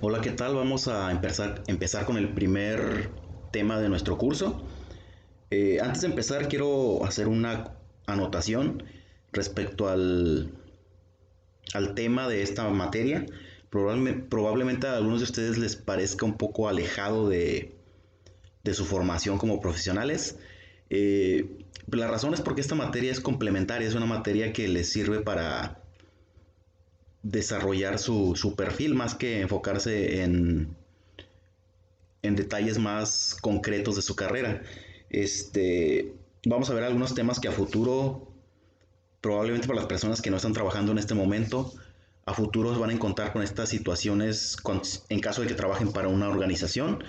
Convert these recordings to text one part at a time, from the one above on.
Hola, ¿qué tal? Vamos a empezar con el primer tema de nuestro curso. Antes de empezar, quiero hacer una anotación respecto al tema de esta materia. Probablemente a algunos de ustedes les parezca un poco alejado de su formación como profesionales. La razón es porque esta materia es complementaria, es una materia que les sirve para desarrollar su perfil más que enfocarse en detalles más concretos de su carrera. Vamos a ver algunos temas que a futuro, probablemente para las personas que no están trabajando en este momento, a futuros van a encontrar con estas situaciones en caso de que trabajen para una organización,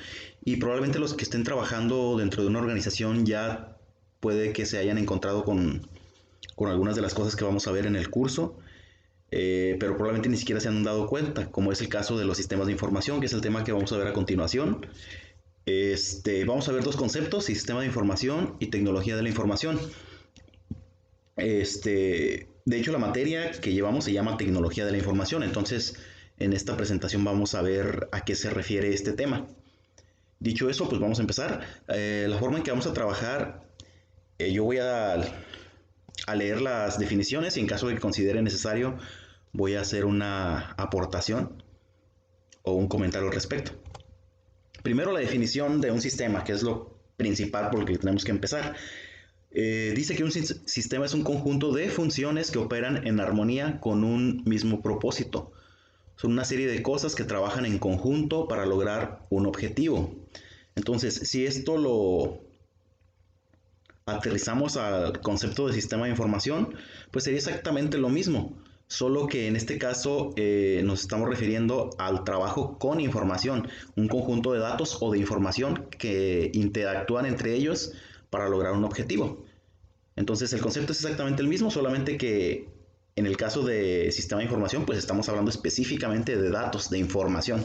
y probablemente los que estén trabajando dentro de una organización ya puede que se hayan encontrado con algunas de las cosas que vamos a ver en el curso. Pero probablemente ni siquiera se han dado cuenta, como es el caso de los sistemas de información, que es el tema que vamos a ver a continuación. Vamos a ver dos conceptos: sistema de información y tecnología de la información. De hecho, la materia que llevamos se llama tecnología de la información. Entonces, en esta presentación vamos a ver a qué se refiere este tema. Dicho eso, pues vamos a empezar. La forma en que vamos a trabajar, yo voy a leer las definiciones y en caso de que considere necesario, voy a hacer una aportación o un comentario al respecto. Primero, la definición de un sistema, que es lo principal por lo que tenemos que empezar. Dice que un sistema es un conjunto de funciones que operan en armonía con un mismo propósito. Son una serie de cosas que trabajan en conjunto para lograr un objetivo. Entonces, si esto lo aterrizamos al concepto de sistema de información, pues sería exactamente lo mismo, solo que en este caso nos estamos refiriendo al trabajo con información, un conjunto de datos o de información que interactúan entre ellos para lograr un objetivo. Entonces el concepto es exactamente el mismo, solamente que en el caso de sistema de información, pues estamos hablando específicamente de datos, de información.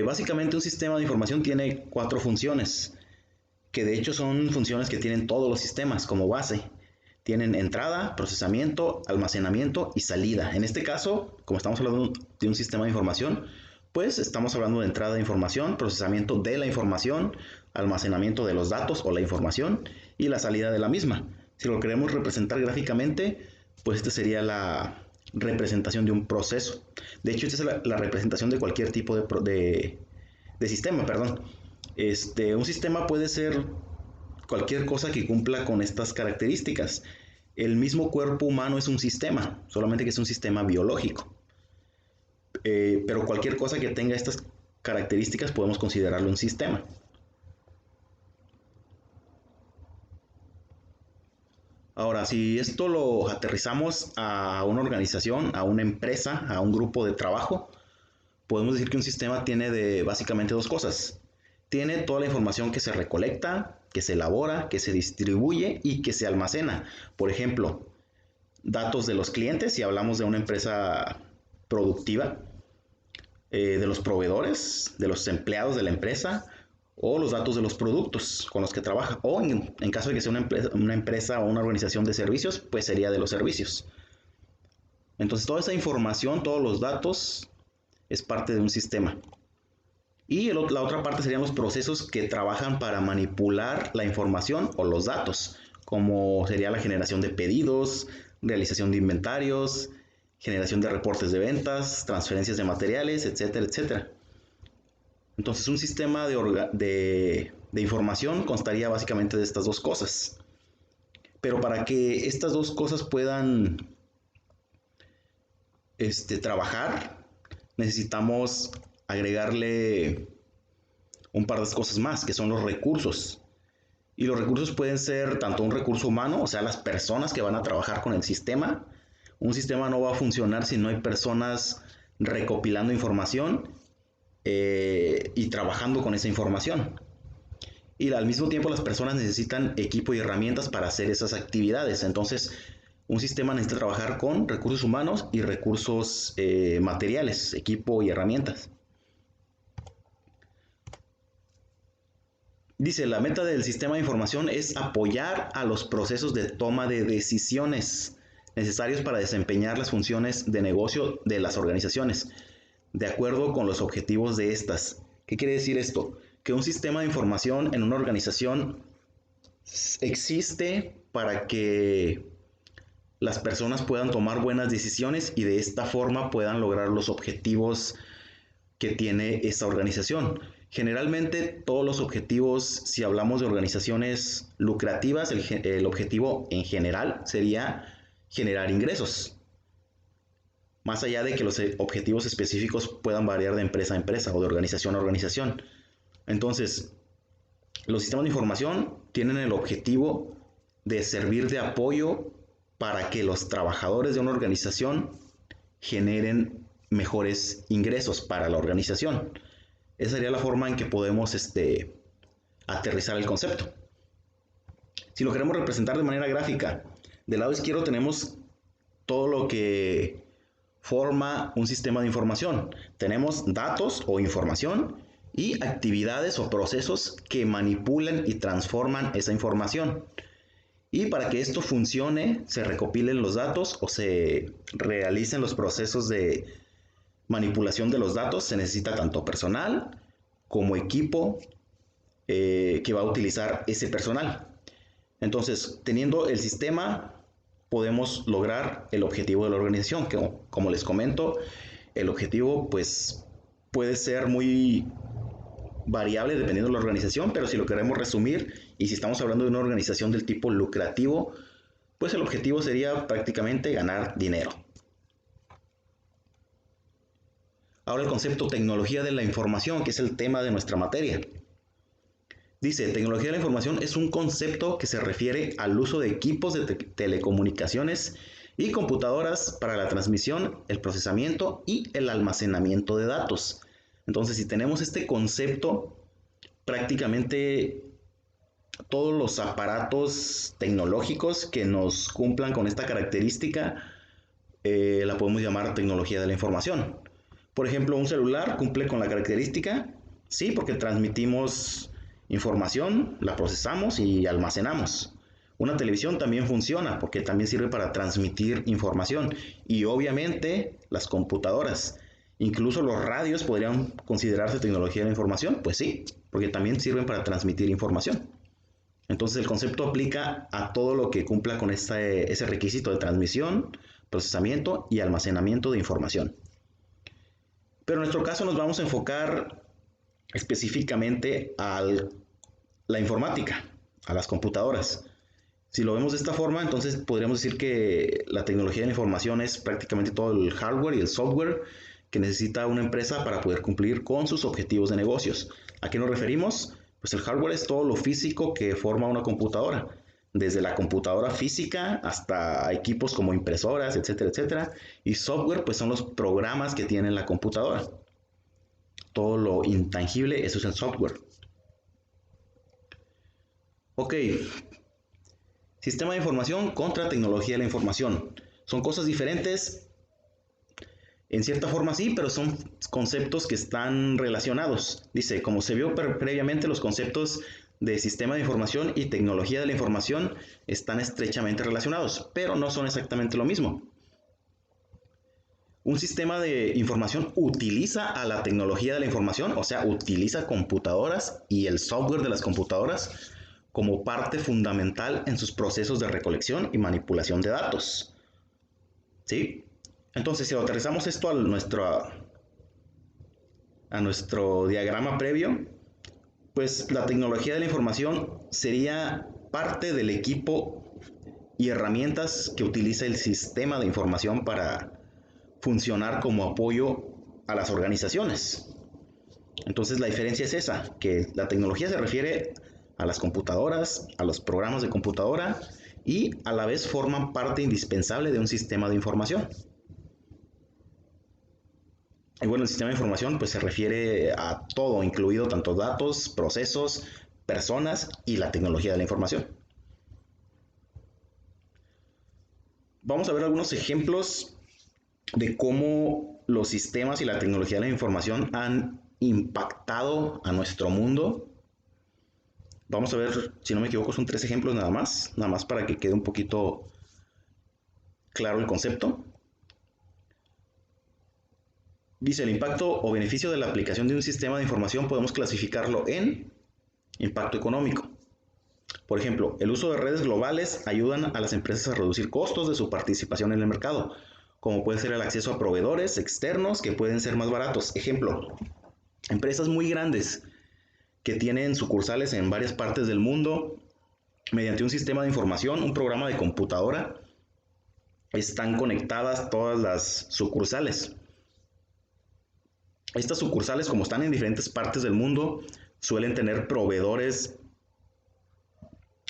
Básicamente un sistema de información tiene cuatro funciones, que de hecho son funciones que tienen todos los sistemas como base. Tienen entrada, procesamiento, almacenamiento y salida. En este caso, como estamos hablando de un sistema de información, pues estamos hablando de entrada de información, procesamiento de la información, almacenamiento de los datos o la información y la salida de la misma. Si lo queremos representar gráficamente, pues esta sería la representación de un proceso. De hecho, esta es la representación de cualquier tipo de sistema, perdón. Un sistema puede ser cualquier cosa que cumpla con estas características. El mismo cuerpo humano es un sistema, solamente que es un sistema biológico. Pero cualquier cosa que tenga estas características podemos considerarlo un sistema. Ahora, si esto lo aterrizamos a una organización, a una empresa, a un grupo de trabajo, podemos decir que un sistema tiene básicamente dos cosas. Tiene toda la información que se recolecta, que se elabora, que se distribuye y que se almacena. Por ejemplo, datos de los clientes, si hablamos de una empresa productiva, de los proveedores, de los empleados de la empresa, o los datos de los productos con los que trabaja, o en caso de que sea una empresa o una organización de servicios, pues sería de los servicios. Entonces toda esa información, todos los datos, es parte de un sistema. Y la otra parte serían los procesos que trabajan para manipular la información o los datos, como sería la generación de pedidos, realización de inventarios, generación de reportes de ventas, transferencias de materiales, etcétera, etcétera. Entonces un sistema de información constaría básicamente de estas dos cosas. Pero para que estas dos cosas puedan trabajar, necesitamos agregarle un par de cosas más, que son los recursos. Y los recursos pueden ser tanto un recurso humano, o sea, las personas que van a trabajar con el sistema. Un sistema no va a funcionar si no hay personas recopilando información y trabajando con esa información. Y al mismo tiempo las personas necesitan equipo y herramientas para hacer esas actividades. Entonces, un sistema necesita trabajar con recursos humanos y recursos materiales, equipo y herramientas. Dice, la meta del sistema de información es apoyar a los procesos de toma de decisiones. necesarios para desempeñar las funciones de negocio de las organizaciones, de acuerdo con los objetivos de estas. ¿Qué quiere decir esto? Que un sistema de información en una organización existe para que las personas puedan tomar buenas decisiones y de esta forma puedan lograr los objetivos que tiene esta organización. Generalmente todos los objetivos, si hablamos de organizaciones lucrativas, el objetivo en general sería generar ingresos. Más allá de que los objetivos específicos puedan variar de empresa a empresa o de organización a organización. Entonces, los sistemas de información tienen el objetivo de servir de apoyo para que los trabajadores de una organización generen mejores ingresos para la organización. Esa sería la forma en que podemos aterrizar el concepto. Si lo queremos representar de manera gráfica, del lado izquierdo tenemos todo lo que forma un sistema de información. Tenemos datos o información y actividades o procesos que manipulan y transforman esa información. Y para que esto funcione, se recopilen los datos o se realicen los procesos de manipulación de los datos, se necesita tanto personal como equipo que va a utilizar ese personal. Entonces, teniendo el sistema, podemos lograr el objetivo de la organización, que como les comento, el objetivo pues puede ser muy variable dependiendo de la organización, pero si lo queremos resumir y si estamos hablando de una organización del tipo lucrativo, pues el objetivo sería prácticamente ganar dinero. Ahora el concepto tecnología de la información, que es el tema de nuestra materia. Dice, tecnología de la información es un concepto que se refiere al uso de equipos de telecomunicaciones y computadoras para la transmisión, el procesamiento y el almacenamiento de datos. Entonces, si tenemos este concepto, prácticamente todos los aparatos tecnológicos que nos cumplan con esta característica, la podemos llamar tecnología de la información. Por ejemplo, un celular cumple con la característica, sí, porque transmitimos información, la procesamos y almacenamos. Una televisión también funciona porque también sirve para transmitir información. Y obviamente las computadoras, incluso los radios podrían considerarse tecnología de la información. Pues sí, porque también sirven para transmitir información. Entonces el concepto aplica a todo lo que cumpla con ese requisito de transmisión, procesamiento y almacenamiento de información. Pero en nuestro caso nos vamos a enfocar específicamente a la informática, a las computadoras. Si lo vemos de esta forma, entonces podríamos decir que la tecnología de la información es prácticamente todo el hardware y el software que necesita una empresa para poder cumplir con sus objetivos de negocios. ¿A qué nos referimos? Pues el hardware es todo lo físico que forma una computadora, desde la computadora física hasta equipos como impresoras, etcétera, etcétera. Y software, pues son los programas que tiene la computadora. Todo lo intangible, eso es el software. Ok, sistema de información contra tecnología de la información. Son cosas diferentes, en cierta forma sí, pero son conceptos que están relacionados. Dice, como se vio previamente, los conceptos de sistema de información y tecnología de la información están estrechamente relacionados, pero no son exactamente lo mismo. Un sistema de información utiliza a la tecnología de la información, o sea, utiliza computadoras y el software de las computadoras como parte fundamental en sus procesos de recolección y manipulación de datos. ¿Sí? Entonces, si aterrizamos esto a nuestro diagrama previo, pues la tecnología de la información sería parte del equipo y herramientas que utiliza el sistema de información para funcionar como apoyo a las organizaciones. Entonces la diferencia es esa, que la tecnología se refiere a las computadoras, a los programas de computadora y a la vez forman parte indispensable de un sistema de información. Y bueno, el sistema de información pues se refiere a todo, incluido tanto datos, procesos, personas y la tecnología de la información. Vamos a ver algunos ejemplos de cómo los sistemas y la tecnología de la información han impactado a nuestro mundo. Vamos a ver, si no me equivoco, son 3 ejemplos nada más para que quede un poquito claro el concepto. Dice, el impacto o beneficio de la aplicación de un sistema de información podemos clasificarlo en impacto económico. Por ejemplo, el uso de redes globales ayudan a las empresas a reducir costos de su participación en el mercado, como puede ser el acceso a proveedores externos que pueden ser más baratos. Ejemplo, empresas muy grandes que tienen sucursales en varias partes del mundo, mediante un sistema de información, un programa de computadora, están conectadas todas las sucursales. Estas sucursales, como están en diferentes partes del mundo, suelen tener proveedores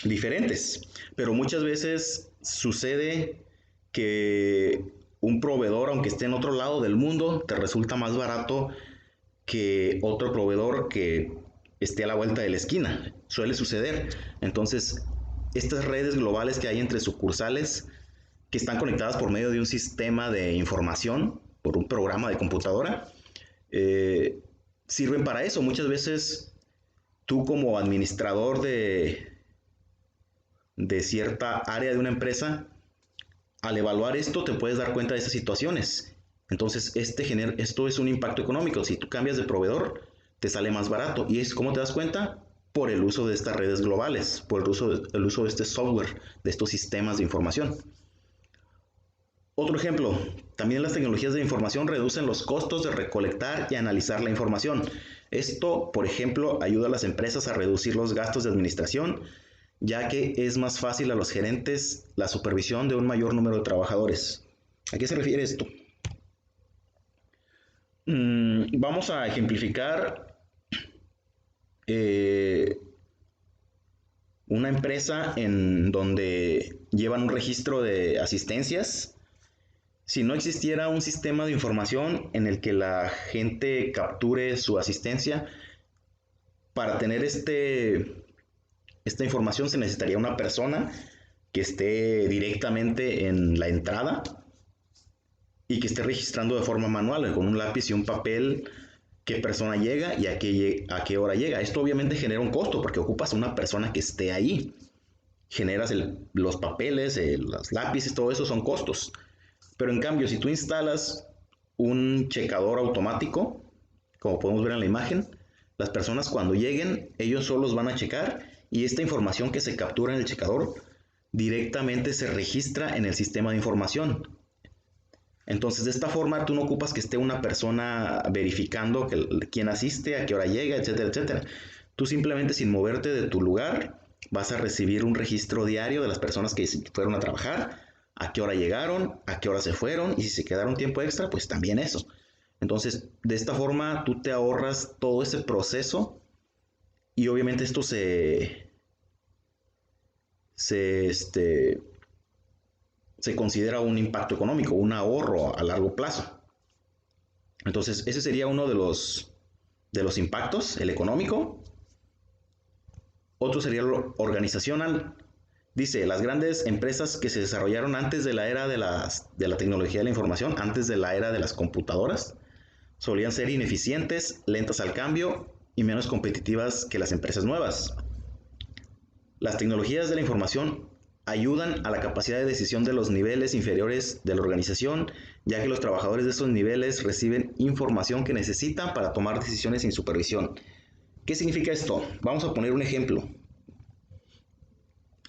diferentes, pero muchas veces sucede que un proveedor, aunque esté en otro lado del mundo, te resulta más barato que otro proveedor que esté a la vuelta de la esquina. Suele suceder. Entonces, estas redes globales que hay entre sucursales, que están conectadas por medio de un sistema de información, por un programa de computadora, sirven para eso. Muchas veces tú como administrador de cierta área de una empresa, al evaluar esto te puedes dar cuenta de esas situaciones. Entonces, esto es un impacto económico. Si tú cambias de proveedor, te sale más barato. ¿Y es cómo te das cuenta? Por el uso de estas redes globales, por el uso de este software, de estos sistemas de información. Otro ejemplo, también las tecnologías de información reducen los costos de recolectar y analizar la información. Esto, por ejemplo, ayuda a las empresas a reducir los gastos de administración, ya que es más fácil a los gerentes la supervisión de un mayor número de trabajadores. ¿A qué se refiere esto? Vamos a ejemplificar una empresa en donde llevan un registro de asistencias. Si no existiera un sistema de información en el que la gente capture su asistencia, para tener esta información se necesitaría una persona que esté directamente en la entrada y que esté registrando de forma manual, con un lápiz y un papel, qué persona llega y a qué hora llega. Esto obviamente genera un costo porque ocupas una persona que esté ahí. Generas los papeles, los lápices, todo eso son costos. Pero en cambio, si tú instalas un checador automático, como podemos ver en la imagen, las personas cuando lleguen, ellos solos van a checar y esta información que se captura en el checador directamente se registra en el sistema de información. Entonces, de esta forma, tú no ocupas que esté una persona verificando quién asiste, a qué hora llega, etcétera, etcétera. Tú simplemente, sin moverte de tu lugar, vas a recibir un registro diario de las personas que fueron a trabajar, a qué hora llegaron, a qué hora se fueron, y si se quedaron tiempo extra, pues también eso. Entonces, de esta forma, tú te ahorras todo ese proceso y obviamente esto se considera un impacto económico, un ahorro a largo plazo. Entonces, ese sería uno de los impactos, el económico. Otro sería el organizacional. Dice, las grandes empresas que se desarrollaron antes de la era de la tecnología de la información, antes de la era de las computadoras, solían ser ineficientes, lentas al cambio y menos competitivas que las empresas nuevas. Las tecnologías de la información ayudan a la capacidad de decisión de los niveles inferiores de la organización, ya que los trabajadores de esos niveles reciben información que necesitan para tomar decisiones sin supervisión. ¿Qué significa esto? Vamos a poner un ejemplo.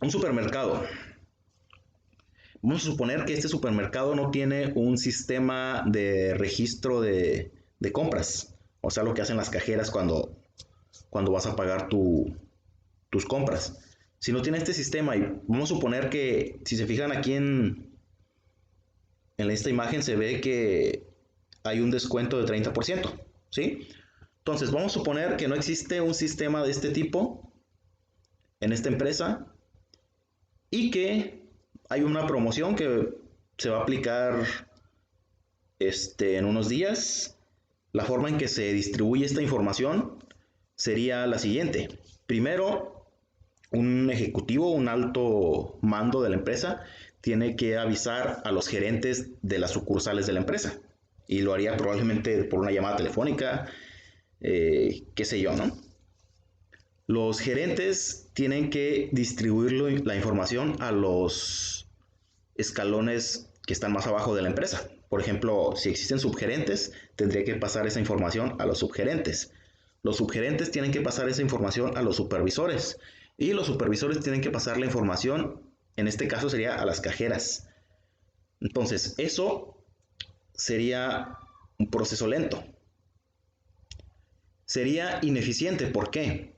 Un supermercado. Vamos a suponer que este supermercado no tiene un sistema de registro de compras, o sea, lo que hacen las cajeras cuando vas a pagar tus compras. Si no tiene este sistema, y vamos a suponer que, si se fijan aquí en esta imagen, se ve que hay un descuento de 30%, ¿sí? Entonces, vamos a suponer que no existe un sistema de este tipo en esta empresa y que hay una promoción que se va a aplicar en unos días. La forma en que se distribuye esta información sería la siguiente. Primero, un ejecutivo, un alto mando de la empresa, tiene que avisar a los gerentes de las sucursales de la empresa. Y lo haría probablemente por una llamada telefónica, qué sé yo, ¿no? Los gerentes tienen que distribuir la información a los escalones que están más abajo de la empresa. Por ejemplo, si existen subgerentes, tendría que pasar esa información a los subgerentes. Los subgerentes tienen que pasar esa información a los supervisores y los supervisores tienen que pasar la información, en este caso sería a las cajeras. Entonces, eso sería un proceso lento. Sería ineficiente. ¿Por qué?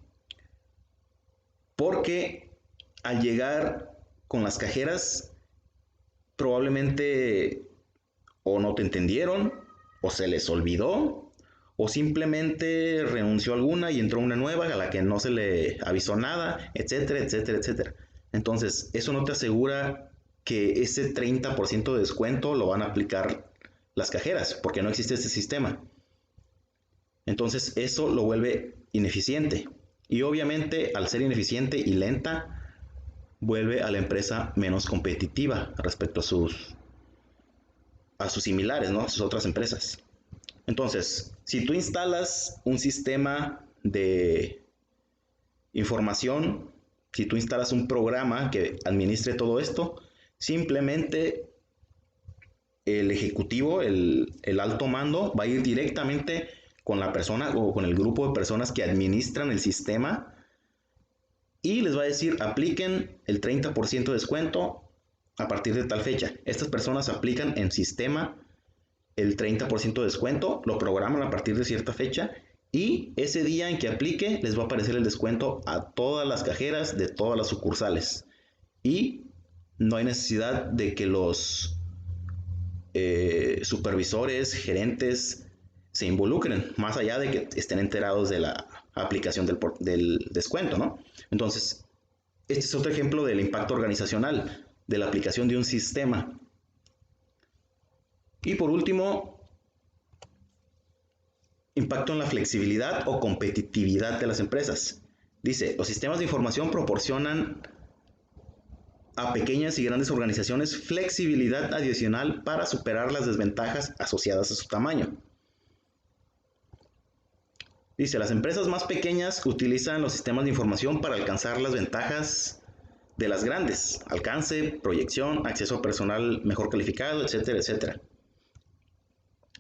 Porque al llegar con las cajeras, probablemente o no te entendieron, o se les olvidó, o simplemente renunció alguna y entró una nueva a la que no se le avisó nada, etcétera, etcétera, etcétera. Entonces, eso no te asegura que ese 30% de descuento lo van a aplicar las cajeras, porque no existe este sistema. Entonces, eso lo vuelve ineficiente. Y obviamente, al ser ineficiente y lenta, vuelve a la empresa menos competitiva respecto a sus similares, ¿no? A sus otras empresas. Entonces, si tú instalas un sistema de información, si tú instalas un programa que administre todo esto, simplemente el ejecutivo, el alto mando, va a ir directamente con la persona o con el grupo de personas que administran el sistema y les va a decir, apliquen el 30% de descuento a partir de tal fecha. Estas personas aplican en sistema el 30% de descuento, lo programan a partir de cierta fecha y ese día en que aplique les va a aparecer el descuento a todas las cajeras de todas las sucursales. Y no hay necesidad de que los supervisores, gerentes se involucren, más allá de que estén enterados de la aplicación del descuento, ¿no? Entonces, este es otro ejemplo del impacto organizacional, de la aplicación de un sistema. Y por último, impacto en la flexibilidad o competitividad de las empresas. Dice, los sistemas de información proporcionan a pequeñas y grandes organizaciones flexibilidad adicional para superar las desventajas asociadas a su tamaño. Dice, las empresas más pequeñas utilizan los sistemas de información para alcanzar las ventajas de las grandes, alcance, proyección, acceso a personal mejor calificado, etcétera, etcétera.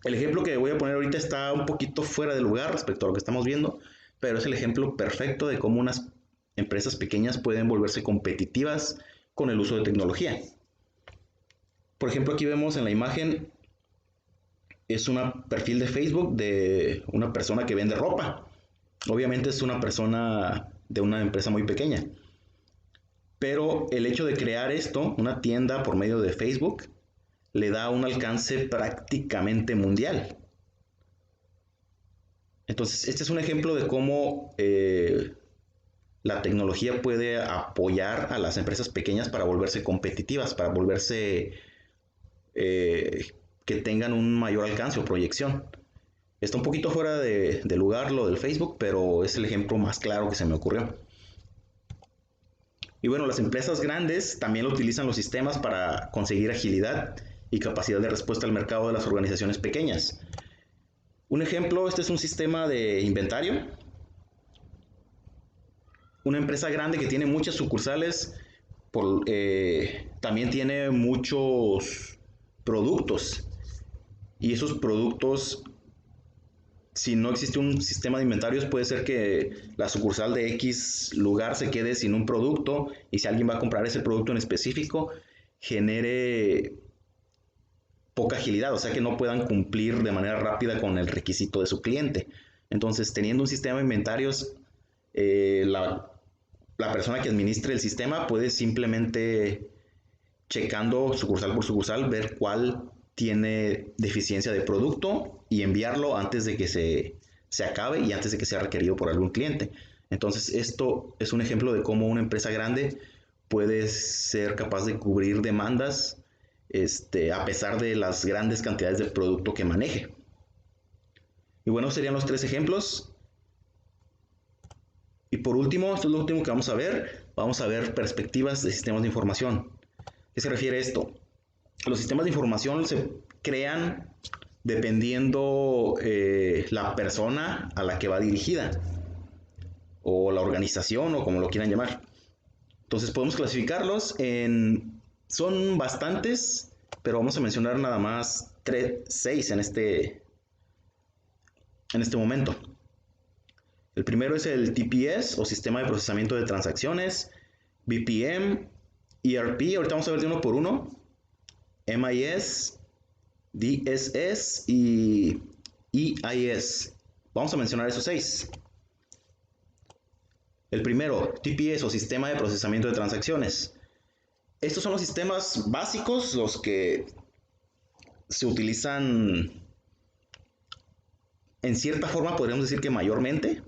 El ejemplo que voy a poner ahorita está un poquito fuera de lugar respecto a lo que estamos viendo, pero es el ejemplo perfecto de cómo unas empresas pequeñas pueden volverse competitivas con el uso de tecnología. Por ejemplo, aquí vemos en la imagen, es un perfil de Facebook de una persona que vende ropa. Obviamente es una persona de una empresa muy pequeña. Pero el hecho de crear esto, una tienda por medio de Facebook, le da un alcance prácticamente mundial. Entonces, este es un ejemplo de cómo la tecnología puede apoyar a las empresas pequeñas para volverse competitivas, para volverse que tengan un mayor alcance o proyección. Está un poquito fuera de lugar lo del Facebook, pero es el ejemplo más claro que se me ocurrió. Y bueno, las empresas grandes también utilizan los sistemas para conseguir agilidad y capacidad de respuesta al mercado de las organizaciones pequeñas. Un ejemplo, este es un sistema de inventario. Una empresa grande que tiene muchas sucursales también tiene muchos productos. Y esos productos, si no existe un sistema de inventarios, puede ser que la sucursal de X lugar se quede sin un producto y si alguien va a comprar ese producto en específico, genere poca agilidad, o sea que no puedan cumplir de manera rápida con el requisito de su cliente. Entonces, teniendo un sistema de inventarios, la persona que administre el sistema puede simplemente checando sucursal por sucursal, ver cuál tiene deficiencia de producto y enviarlo antes de que se acabe y antes de que sea requerido por algún cliente. Entonces, esto es un ejemplo de cómo una empresa grande puede ser capaz de cubrir demandas a pesar de las grandes cantidades de producto que maneje. Y bueno, serían los tres ejemplos. Y por último, esto es lo último que vamos a ver perspectivas de sistemas de información. ¿Qué se refiere a esto? Los sistemas de información se crean dependiendo la persona a la que va dirigida o la organización o como lo quieran llamar. Entonces podemos clasificarlos en... Son bastantes, pero vamos a mencionar nada más 6 en este momento. El primero es el TPS o Sistema de Procesamiento de Transacciones, BPM, ERP, ahorita vamos a ver de uno por uno, MIS, DSS y EIS. Vamos a mencionar esos 6. El primero, TPS o Sistema de Procesamiento de Transacciones. Estos son los sistemas básicos, los que se utilizan en cierta forma, podríamos decir que mayormente,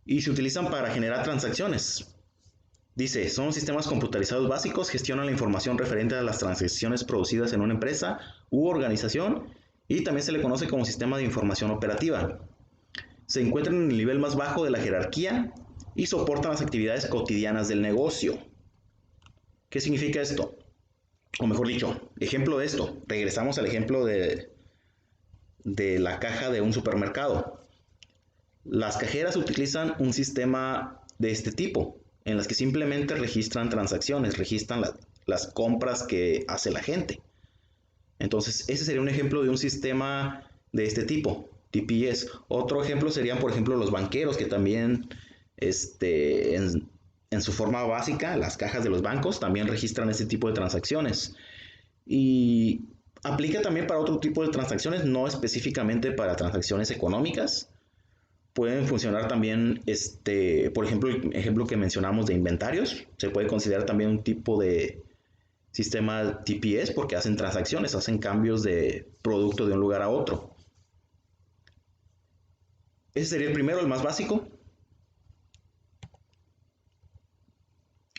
y se utilizan para generar transacciones. Dice, son sistemas computarizados básicos, gestionan la información referente a las transacciones producidas en una empresa u organización y también se le conoce como sistema de información operativa. Se encuentran en el nivel más bajo de la jerarquía y soportan las actividades cotidianas del negocio. ¿Qué significa esto? O mejor dicho, ejemplo de esto, regresamos al ejemplo de la caja de un supermercado. Las cajeras utilizan un sistema de este tipo, en las que simplemente registran transacciones, registran las compras que hace la gente. Entonces, ese sería un ejemplo de un sistema de este tipo, TPS. Otro ejemplo serían, por ejemplo, los banqueros, que también en su forma básica, las cajas de los bancos también registran este tipo de transacciones. Y aplica también para otro tipo de transacciones, no específicamente para transacciones económicas. Pueden funcionar también, por ejemplo, el ejemplo que mencionamos de inventarios, se puede considerar también un tipo de sistema TPS porque hacen transacciones, hacen cambios de producto de un lugar a otro. Ese sería el primero, el más básico.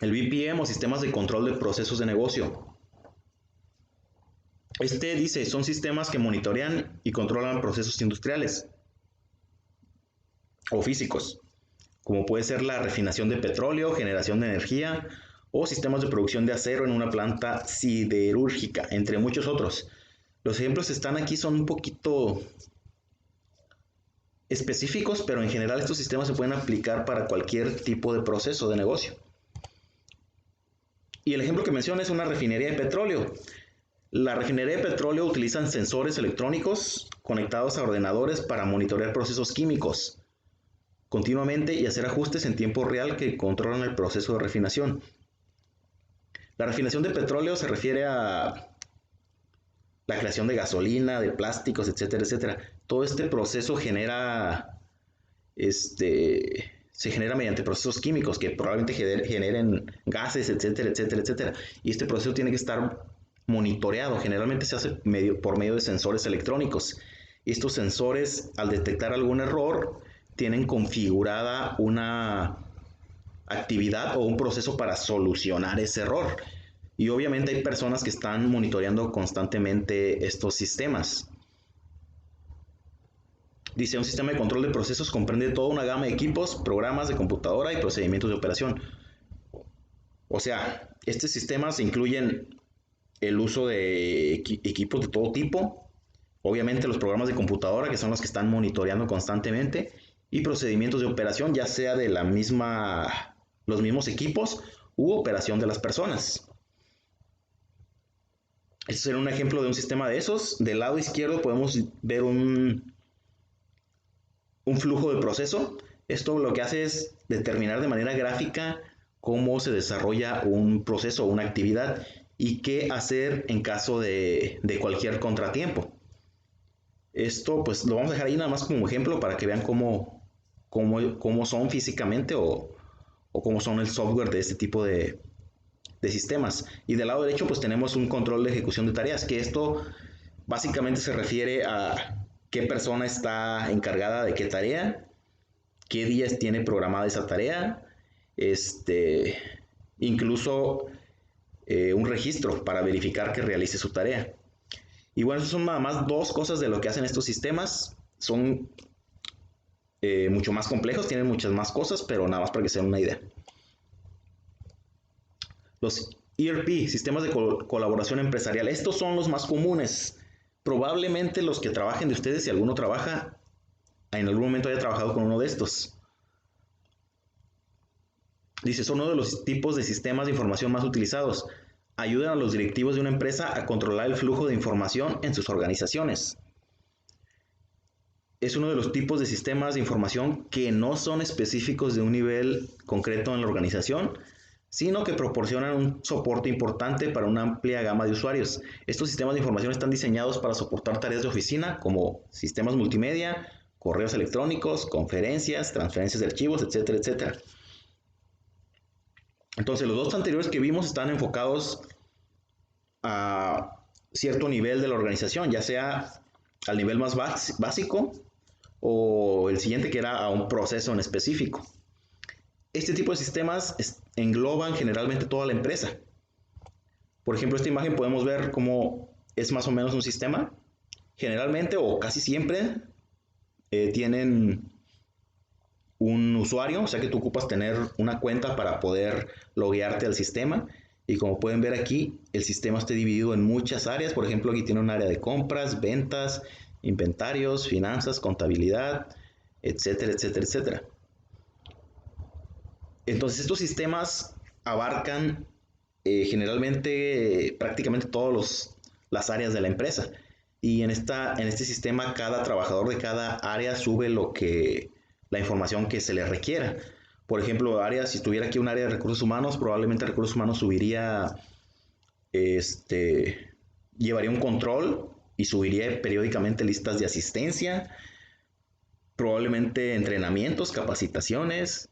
El BPM o sistemas de control de procesos de negocio. Dice, son sistemas que monitorean y controlan procesos industriales o físicos, como puede ser la refinación de petróleo, generación de energía o sistemas de producción de acero en una planta siderúrgica, entre muchos otros. Los ejemplos que están aquí son un poquito específicos, pero en general estos sistemas se pueden aplicar para cualquier tipo de proceso de negocio. Y el ejemplo que menciona es una refinería de petróleo. La refinería de petróleo utilizan sensores electrónicos conectados a ordenadores para monitorear procesos químicos continuamente y hacer ajustes en tiempo real que controlan el proceso de refinación. La refinación de petróleo se refiere a la creación de gasolina, de plásticos, etcétera, etcétera. Todo este proceso se genera mediante procesos químicos que probablemente generen gases, etcétera, etcétera, etcétera. Y este proceso tiene que estar monitoreado. Generalmente se hace por medio de sensores electrónicos. Y estos sensores, al detectar algún error, tienen configurada una actividad o un proceso para solucionar ese error. Y obviamente hay personas que están monitoreando constantemente estos sistemas. Dice, un sistema de control de procesos comprende toda una gama de equipos, programas de computadora y procedimientos de operación. O sea, estos sistemas incluyen el uso de equipos de todo tipo, obviamente los programas de computadora, que son los que están monitoreando constantemente, y procedimientos de operación, ya sea de los mismos equipos u operación de las personas. Este sería un ejemplo de un sistema de esos. Del lado izquierdo podemos ver un flujo de proceso. Esto lo que hace es determinar de manera gráfica cómo se desarrolla un proceso o una actividad y qué hacer en caso de cualquier contratiempo. Esto pues lo vamos a dejar ahí nada más como ejemplo para que vean cómo son físicamente o cómo son el software de este tipo de sistemas. Y del lado derecho pues tenemos un control de ejecución de tareas, que esto básicamente se refiere a qué persona está encargada de qué tarea, qué días tiene programada esa tarea, incluso un registro para verificar que realice su tarea. Y bueno, eso son nada más dos cosas de lo que hacen estos sistemas. Son mucho más complejos, tienen muchas más cosas, pero nada más para que se den una idea. Los ERP, sistemas de colaboración empresarial, estos son los más comunes. Probablemente los que trabajen de ustedes, si alguno trabaja, en algún momento haya trabajado con uno de estos. Dice, son uno de los tipos de sistemas de información más utilizados. ayudan a los directivos de una empresa a controlar el flujo de información en sus organizaciones. Es uno de los tipos de sistemas de información que no son específicos de un nivel concreto en la organización, sino que proporcionan un soporte importante para una amplia gama de usuarios. Estos sistemas de información están diseñados para soportar tareas de oficina como sistemas multimedia, correos electrónicos, conferencias, transferencias de archivos, etcétera, etcétera. Entonces, los dos anteriores que vimos están enfocados a cierto nivel de la organización, ya sea al nivel más básico o el siguiente que era a un proceso en específico. Este tipo de sistemas engloban generalmente toda la empresa. Por ejemplo, esta imagen podemos ver cómo es más o menos un sistema. Generalmente o casi siempre tienen un usuario, o sea que tú ocupas tener una cuenta para poder loguearte al sistema. Y como pueden ver aquí, el sistema está dividido en muchas áreas. Por ejemplo, aquí tiene un área de compras, ventas, inventarios, finanzas, contabilidad, etcétera, etcétera, etcétera. Entonces estos sistemas abarcan generalmente prácticamente todas las áreas de la empresa. Y en este sistema cada trabajador de cada área sube la información que se le requiera. Por ejemplo, si estuviera aquí un área de recursos humanos, probablemente recursos humanos llevaría un control y subiría periódicamente listas de asistencia, probablemente entrenamientos, capacitaciones,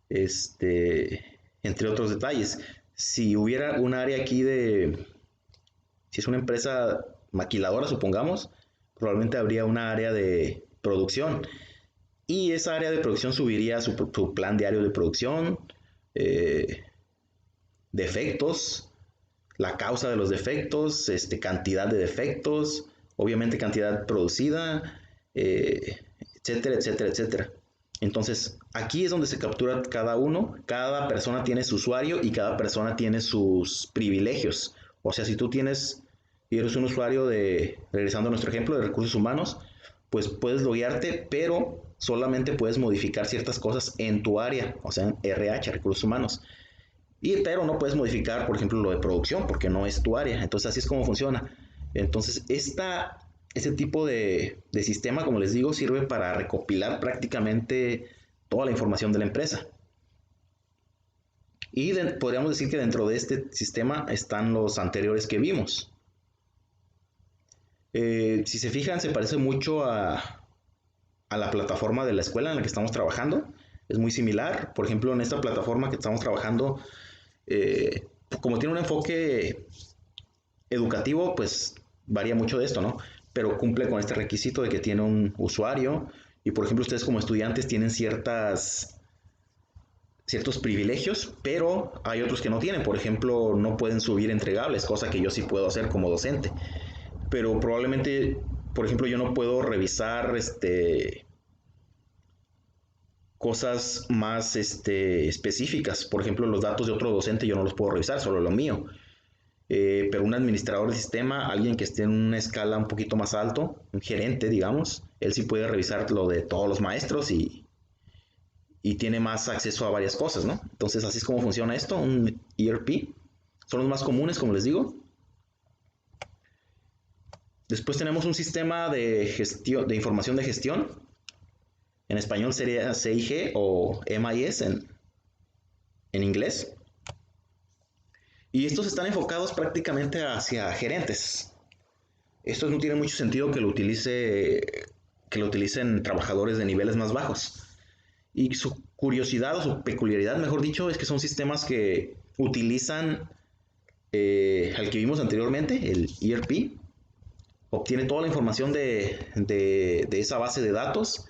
entre otros detalles. Si hubiera un área aquí si es una empresa maquiladora, supongamos, probablemente habría una área de producción y esa área de producción subiría su plan diario de producción, eh, defectos, la causa de los defectos, cantidad de defectos, obviamente cantidad producida, etcétera, etcétera, etcétera. Entonces, aquí es donde se captura cada uno, cada persona tiene su usuario y cada persona tiene sus privilegios. O sea, si tú eres un usuario regresando a nuestro ejemplo, de recursos humanos, pues puedes loguearte, pero solamente puedes modificar ciertas cosas en tu área, o sea, en RH, recursos humanos. Pero no puedes modificar, por ejemplo, lo de producción, porque no es tu área. Entonces, así es como funciona. Entonces, este tipo de sistema, como les digo, sirve para recopilar prácticamente toda la información de la empresa. Y podríamos decir que dentro de este sistema están los anteriores que vimos. Si se fijan, se parece mucho a la plataforma de la escuela en la que estamos trabajando. Es muy similar. Por ejemplo, en esta plataforma que estamos trabajando, como tiene un enfoque educativo, pues varía mucho de esto, ¿no? Pero cumple con este requisito de que tiene un usuario y, por ejemplo, ustedes como estudiantes tienen ciertos privilegios, pero hay otros que no tienen. Por ejemplo, no pueden subir entregables, cosa que yo sí puedo hacer como docente. Pero probablemente, por ejemplo, yo no puedo revisar cosas más específicas. Por ejemplo, los datos de otro docente yo no los puedo revisar, solo lo mío. Pero un administrador de sistema, alguien que esté en una escala un poquito más alto, un gerente, digamos, él sí puede revisar lo de todos los maestros y tiene más acceso a varias cosas, ¿no? Entonces, así es como funciona esto, un ERP. Son los más comunes, como les digo. Después tenemos un sistema de información de gestión. En español sería CIG o MIS en inglés. Y estos están enfocados prácticamente hacia gerentes. Esto no tiene mucho sentido que lo utilicen trabajadores de niveles más bajos. Y su curiosidad o su peculiaridad, mejor dicho, es que son sistemas que utilizan al que vimos anteriormente, el ERP, obtiene toda la información de esa base de datos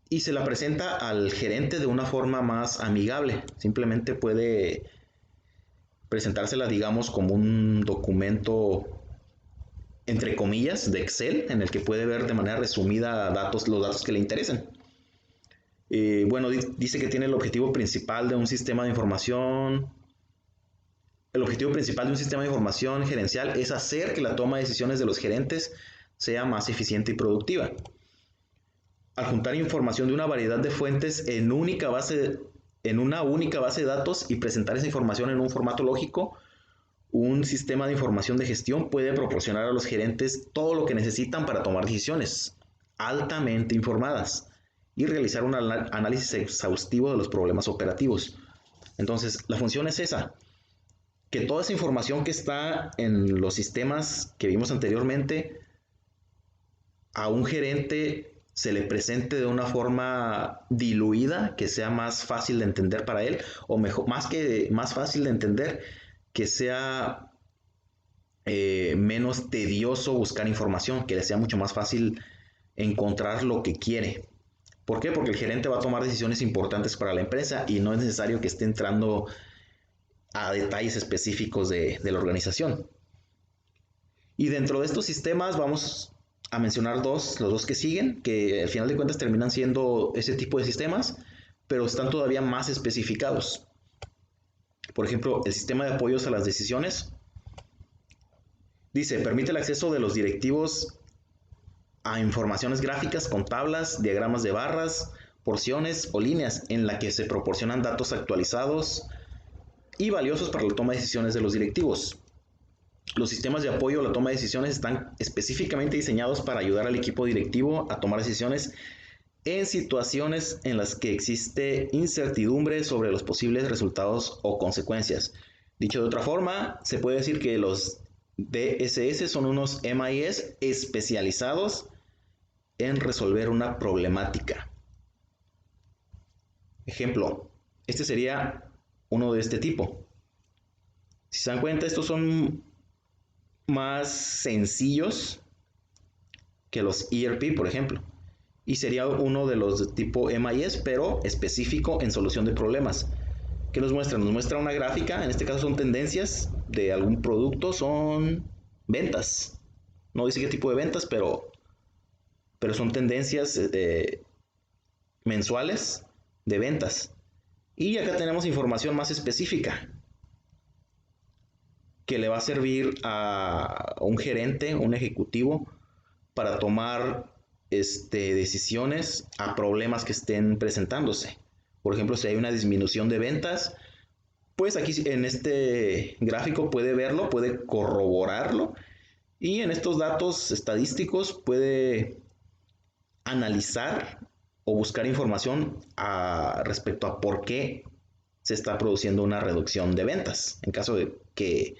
y se la presenta al gerente de una forma más amigable. Simplemente puede presentársela, digamos, como un documento entre comillas de Excel en el que puede ver de manera resumida los datos que le interesen. Bueno, dice que tiene el objetivo principal de un sistema de información. El objetivo principal de un sistema de información gerencial es hacer que la toma de decisiones de los gerentes sea más eficiente y productiva. Al juntar información de una variedad de fuentes en una única base de datos y presentar esa información en un formato lógico, Un sistema de información de gestión puede proporcionar a los gerentes todo lo que necesitan para tomar decisiones altamente informadas y realizar un análisis exhaustivo de los problemas operativos. Entonces, la función es esa, que toda esa información que está en los sistemas que vimos anteriormente, a un gerente se le presente de una forma diluida, que sea más fácil de entender para él, o mejor, más fácil de entender, que sea menos tedioso buscar información, que le sea mucho más fácil encontrar lo que quiere. ¿Por qué? Porque el gerente va a tomar decisiones importantes para la empresa y no es necesario que esté entrando a detalles específicos de la organización. Y dentro de estos sistemas vamos a mencionar los dos que siguen, que al final de cuentas terminan siendo ese tipo de sistemas, pero están todavía más especificados. Por ejemplo, el sistema de apoyos a las decisiones dice, permite el acceso de los directivos a informaciones gráficas con tablas, diagramas de barras, porciones o líneas en la que se proporcionan datos actualizados y valiosos para la toma de decisiones de los directivos. Los sistemas de apoyo a la toma de decisiones están específicamente diseñados para ayudar al equipo directivo a tomar decisiones en situaciones en las que existe incertidumbre sobre los posibles resultados o consecuencias. Dicho de otra forma, se puede decir que los DSS son unos MIS especializados en resolver una problemática. Ejemplo, este sería uno de este tipo. Si se dan cuenta, estos son más sencillos que los ERP, por ejemplo. Y sería uno de los de tipo MIS, pero específico en solución de problemas. ¿Qué nos muestra? Nos muestra una gráfica, en este caso son tendencias de algún producto, son ventas. No dice qué tipo de ventas, pero son tendencias mensuales de ventas. Y acá tenemos información más específica que le va a servir a un gerente, un ejecutivo, para tomar decisiones a problemas que estén presentándose. Por ejemplo, si hay una disminución de ventas, pues aquí en este gráfico puede verlo, puede corroborarlo y en estos datos estadísticos puede analizar o buscar información respecto a por qué se está produciendo una reducción de ventas, en caso de que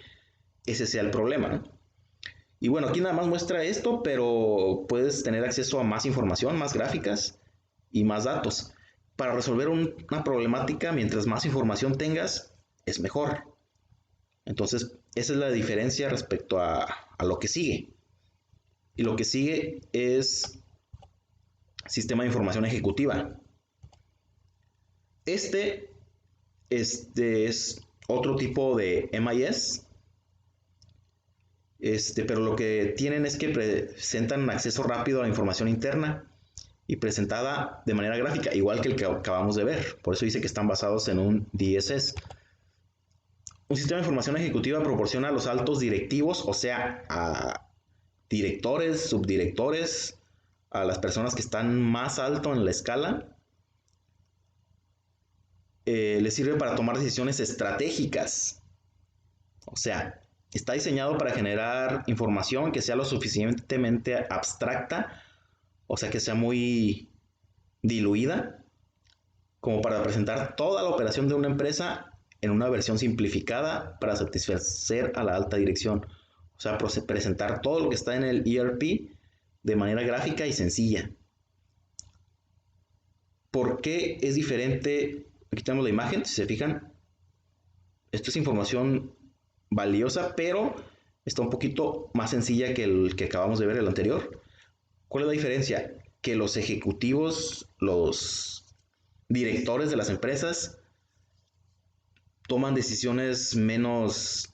ese sea el problema, ¿no? Y bueno, aquí nada más muestra esto, pero puedes tener acceso a más información, más gráficas y más datos. Para resolver una problemática, mientras más información tengas, es mejor. Entonces, esa es la diferencia respecto a lo que sigue. Y lo que sigue es sistema de información ejecutiva. Este es otro tipo de MIS, pero lo que tienen es que presentan acceso rápido a la información interna y presentada de manera gráfica, igual que el que acabamos de ver. Por eso dice que están basados en un DSS. Un sistema de información ejecutiva proporciona a los altos directivos, o sea, a directores, subdirectores, a las personas que están más alto en la escala, les sirve para tomar decisiones estratégicas. O sea, está diseñado para generar información que sea lo suficientemente abstracta, o sea, que sea muy diluida, como para presentar toda la operación de una empresa en una versión simplificada para satisfacer a la alta dirección. O sea, presentar todo lo que está en el ERP de manera gráfica y sencilla. ¿Por qué es diferente? Aquí tenemos la imagen, si se fijan, esto es información valiosa, pero está un poquito más sencilla que el que acabamos de ver, el anterior. ¿Cuál es la diferencia? Que los ejecutivos, los directores de las empresas, toman decisiones menos,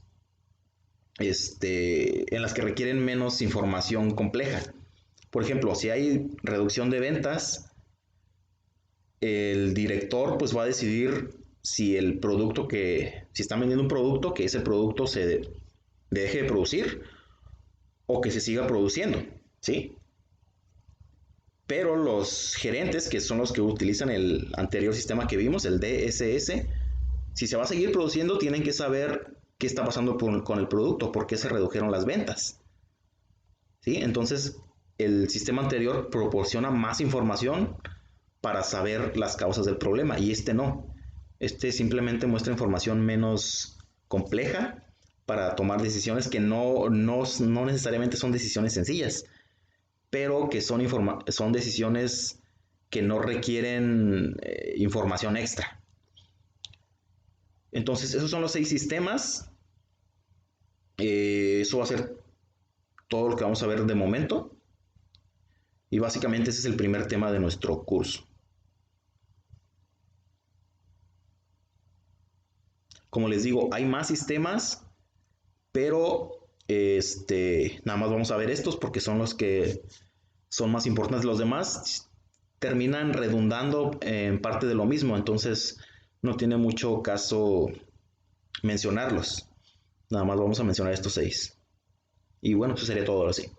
en las que requieren menos información compleja. Por ejemplo, si hay reducción de ventas, el director pues va a decidir si el producto si están vendiendo un producto, que ese producto se deje de producir o que se siga produciendo, ¿sí? Pero los gerentes, que son los que utilizan el anterior sistema que vimos, el DSS, si se va a seguir produciendo, tienen que saber qué está pasando con el producto, por qué se redujeron las ventas. ¿Sí? Entonces, el sistema anterior proporciona más información para saber las causas del problema y este no. Este simplemente muestra información menos compleja para tomar decisiones que no necesariamente son decisiones sencillas, pero que son decisiones que no requieren información extra. Entonces, esos son los 6 sistemas. Eso va a ser todo lo que vamos a ver de momento. Y básicamente ese es el primer tema de nuestro curso. Como les digo, hay más sistemas, pero nada más vamos a ver estos porque son los que son más importantes. Los demás terminan redundando en parte de lo mismo, entonces no tiene mucho caso mencionarlos. Nada más vamos a mencionar estos 6. Y bueno, eso sería todo ahora sí.